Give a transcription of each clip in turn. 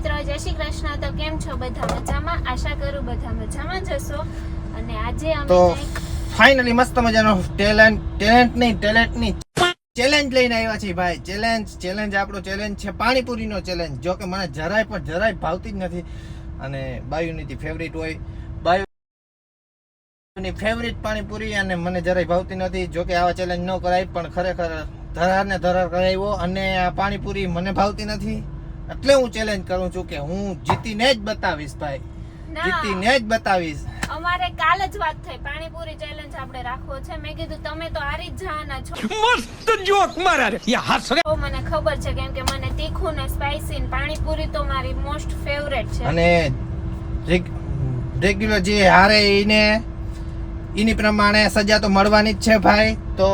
મિત્રો, જય શ્રી કૃષ્ણ. તો કેમ છો બધા? મજામાં? આશા કરું બધા મજામાં જ હશો. અને આજે અમે તો ફાઇનલી મસ્ત મજાનો ટેલેન્ટ નહીં ચેલેન્જ લઈને આવ્યા છીએ ભાઈ. ચેલેન્જ આપણો ચેલેન્જ છે પાણીપુરીનો ચેલેન્જ. જો કે મને જરાય ભાવતી જ નથી અને બાયુની ફેવરિટ હોય. બાયુની ફેવરિટ પાણીપુરી અને મને જરાય ભાવતી નથી. જો કે આવા ચેલેન્જ ન કરાય, પણ ખરેખર ધરાર કરાવ્યો અને આ પાણીપુરી મને ભાવતી નથી. એટલે હું ચેલેન્જ કરું છું કે હું જીતીને જ બતાવીશ ભાઈ, જીતીને જ બતાવીશ. અમારે કાલ જ વાત થઈ પાણીપુરી ચેલેન્જ આપણે રાખવો છે. મેં કીધું તમે તો હારી જ જવાના છો. મસ્ત જોક મારા રે યા હસ રે. મને ખબર છે, કેમ કે મને તીખું ને સ્પાઈસી ને પાણીપુરી તો મારી મોસ્ટ ફેવરેટ છે. અને રેગ્યુલર જે હારે એની પ્રમાણે સજા તો મળવાની જ છે ભાઈ. તો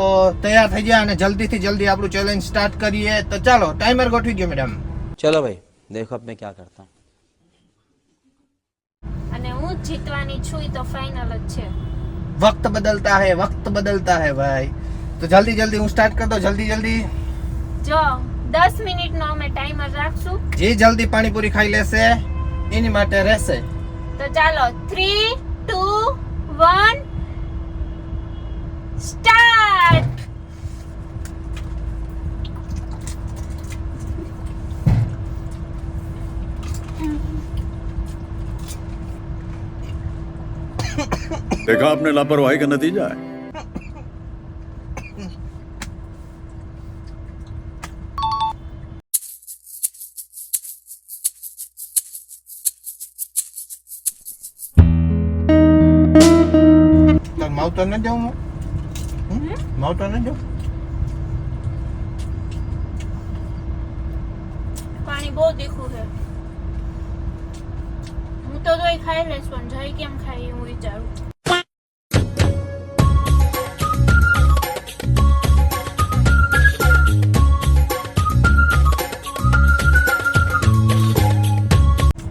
તૈયાર થઈ ગયા અને જલ્દીથી જલ્દી આપણું ચેલેન્જ સ્ટાર્ટ કરીએ. તો ચાલો, ટાઈમર ગોઠવી દો મેડમ. चलो भाई देखो अब मैं क्या करता हूँ. અને હું જીતવાની છું તો ફાઇનલ જ છે. वक्त बदलता है भाई. तो जल्दी હું સ્ટાર્ટ કરી દો. જલ્દી જો 10 મિનિટનો અમે ટાઈમર રાખશું. જે જલ્દી પાણીપુરી ખાઈ લેશે એની માટે રહેશે. તો ચાલો 3 2 1 સ્ટાર્ટ. देखा आपने लापरवाही का नतीजा है. માવતર ન જાઉં માવતર ન જાઉં. પાણી બહુ તીખું છે. હું તો દોઈ ખાઈ લઈશ, પણ જઈ કેમ ખાઈ હું વિચારું.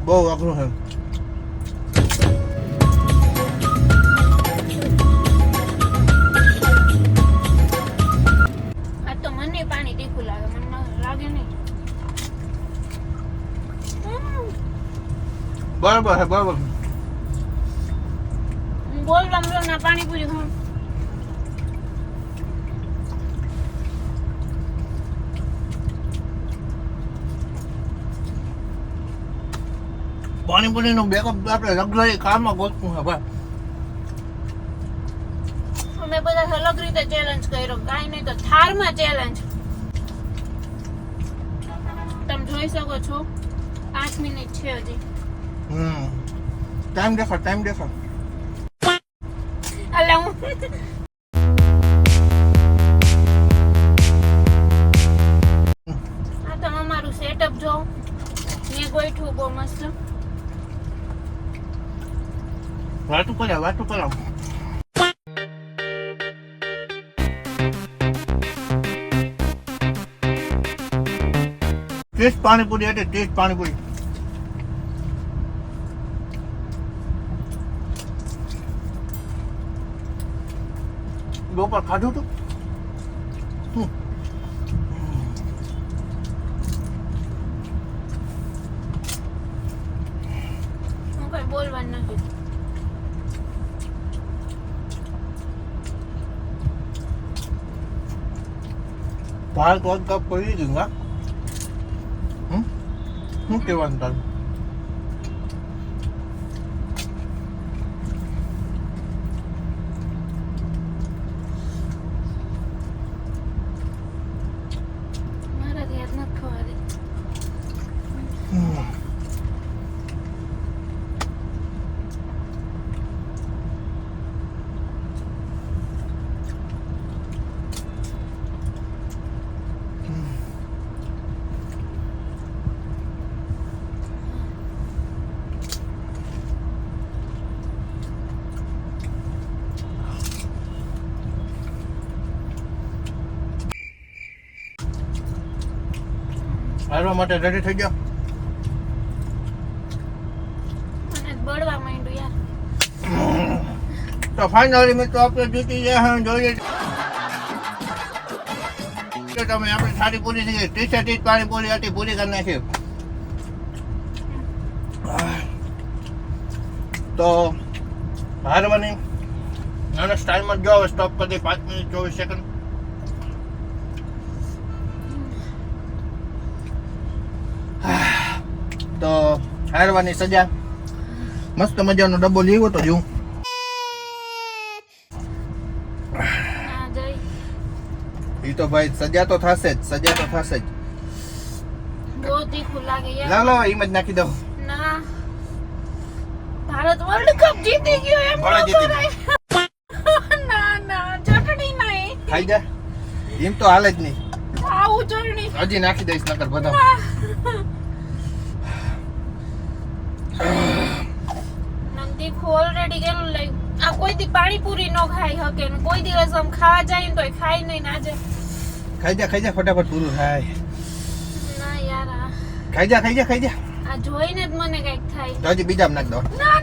બહુ અઘરું છે. આ તો મને પાણી તીખું લાગે, મને લાગે નહીં. બરાબર છે. હું બોલવા મળો ના પાણીપુરી ખાઉં. પાણીપુરી નું બેકઅપ આપણે લગ્ઝરી કારમાં ગોતવું છે ભાઈ. અમે બધા અલગ રીતે ચેલેન્જ કર્યો, કાંઈ નહીં તો થારમાં ચેલેન્જ. તમે જોઈ શકો છો 5 મિનિટ છે હજી. ટાઈમ દેખો. અલા હું આ તો અમારું સેટઅપ જો મેં ગોઠવું બહુ મસ્ત. વાતું કર્યા. ટેસ્ટ પાણીપુરી એટલે ટેસ્ટ પાણીપુરી. બપોર ખાધું તું? હું કઈ બોલવાનું નથી. ભારત વર્લ્ડ કપ કરી દીધું. શું કહેવાનું તારું? મારાથી યાદ નથી ખવાતી. હારવા માટે રેડી થઈ ગયા? મને બળવા માંડ્યું યાર. તો ફાઇનલી મિત્રો આપણે જીતી ગયા. જોઈએ તમે આપણે સારી પૂરી થઈ ગઈ. ટીચર પાણી પૂરી હતી, પૂરી કરી નાખી. તો હારવાની અને ટાઈમર જો હવે સ્ટોપ કરી દે 5 મિનિટ 24 સેકન્ડ. તો હારવાની સજા મસ્ત મજાનો ડબ્બો લેવો તો જોઉં. ના જઈ એ તો ભાઈ સજા તો થશે જ. બહુ તીખું લાગે યાર. લા લો એમ જ નાખી દો. ના ભારત વર્લ્ડ કપ જીતી ગયો એમ કોણે ન જીતી કરાય. ના ચટણી નહીં ખાઈ જા. એમ તો હાલે જ નહીં. આવું ચટણી હજી નાખી દઈશ નકર બધા. નમ તીખું ઓલરેડી કેટલું લાગ્યું. આ કોઈ દી પાણીપુરી નો ખાઈ શકે ને કોઈ દિવસ આમ ખાવા જાય ને તોય ખાઈ નહીં ને આજે ખાઈ જા ફટાફટ પૂરું થાય. ના યાર ખાઈ જા. આ જોઈને જ મને કઈક થાય. તો હજી બીજા નાખ દો. ના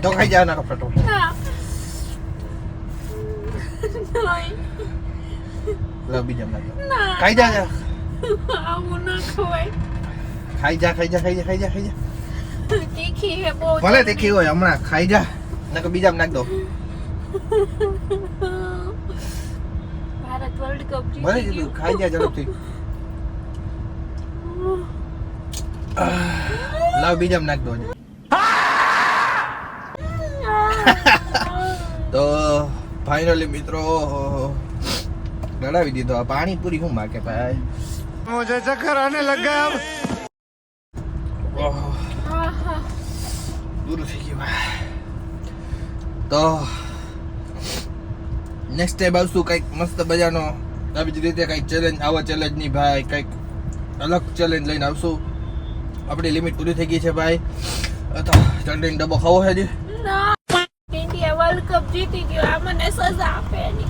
તો ખાઈ જા નાખો ફટાફટ. ના નહીં. લો બીજા નાખ દો. ના ખાઈ જા. આવું ન ખવાય. ખાઈ જા. તીખી હે બહુ. ભલે તીખી હોય હમણાં ખાઈ જા નકર બીજા નાખ દો. ભારત વર્લ્ડ કપ ભલે જીતી જીતું ગયું. ખાઈ જા ઝડપથી. લાવ બીજા નાખ દો. તો ફાઇનલી મિત્રો લડાવી દીધો. આ પાણીપુરી હું માકે ભાઈ. मुझे चक्कर आने लग गया अब આહા. પૂરું થઈ ગયું ભાઈ. તો નેક્સ્ટ ટાઈમ આવશું કંઈક મસ્ત મજાનો આવી જ રીતે કંઈક ચેલેન્જ. આવા ચેલેન્જ નહીં ભાઈ, કંઈક અલગ ચેલેન્જ લઈને આવશું. આપણી લિમિટ પૂરી થઈ ગઈ છે ભાઈ. તો ચટણી ડબ્બો ખાવો છે હજી. ના ઇન્ડિયા વર્લ્ડ કપ જીતી ગયો. આ મને સજા આપે એની.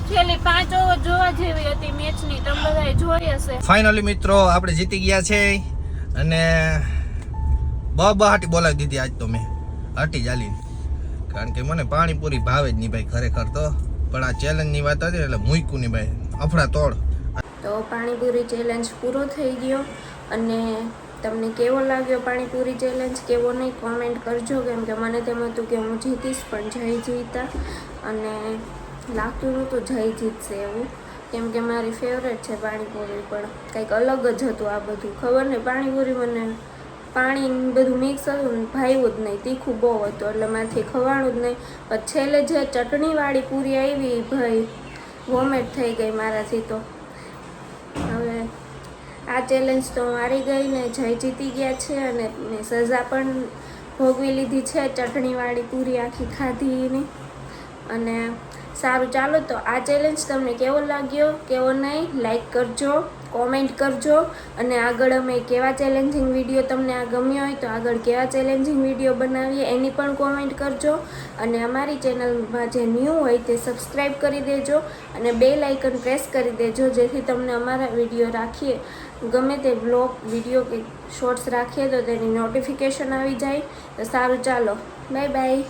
છેલ્લી 5 ઓવર જોવા જેવી હતી મેચની. તમે બધાએ જોઈ હશે. ફાઇનલી મિત્રો આપણે જીતી ગયા છે અને બહાટી બોલાવી દીધી આજ તો મેં હાટી ચાલીને. કારણ કે મને પાણીપુરી ભાવે જ નહીં ભાઈ ખરેખર તો. પણ આ ચેલેન્જની વાત હતી એટલે મૂક્યું નહીં ભાઈ, અફડા તોડ. તો પાણીપુરી ચેલેન્જ પૂરો થઈ ગયો. અને તમને કેવો લાગ્યો પાણીપુરી ચેલેન્જ, કેવો નહીં કોમેન્ટ કરજો. કેમ કે મને તેમ હતું કે હું જીતીશ પણ જય જીતા. અને લાગતું નહોતું જય જીતશે એવું. કેમ કે મારી ફેવરેટ છે પાણીપુરી. પણ કંઈક અલગ જ હતું આ બધું. ખબર નહીં પાણીપુરી મને પાણી બધું મિક્સ હતું ને ભાવ્યું જ નહીં. તીખું બહુ હતું એટલે મારથી ખવાણું જ નહીં. પણ છેલ્લે જે ચટણીવાળી પૂરી આવી ભાઈ વોમેટ થઈ ગઈ મારાથી. તો હવે આ ચેલેન્જ તો હું હારી ગઈ ને જય જીતી ગયા છે. અને મેં સજા પણ ભોગવી લીધી છે ચટણીવાળી પૂરી આખી ખાધીની. અને સારું ચાલો તો આ ચેલેન્જ તમને કેવો લાગ્યો કેવો નહીં લાઈક કરજો, કોમેન્ટ કરજો. અને આગળ અમે કેવા ચેલેન્જિંગ વિડીયો તમને આ ગમ્યો હોય તો આગળ કેવા ચેલેન્જિંગ વિડીયો બનાવીએ એની પણ કોમેન્ટ કરજો. અને અમારી ચેનલમાં જે ન્યૂ હોય તે સબસ્ક્રાઈબ કરી દેજો અને બેલ આઇકન પ્રેસ કરી દેજો જેથી તમને અમારા વિડીયો રાખીએ ગમે તે બ્લોગ વિડીયો કે શોર્ટ્સ રાખીએ તો તેની નોટિફિકેશન આવી જાય. તો સારું ચાલો બાય બાય.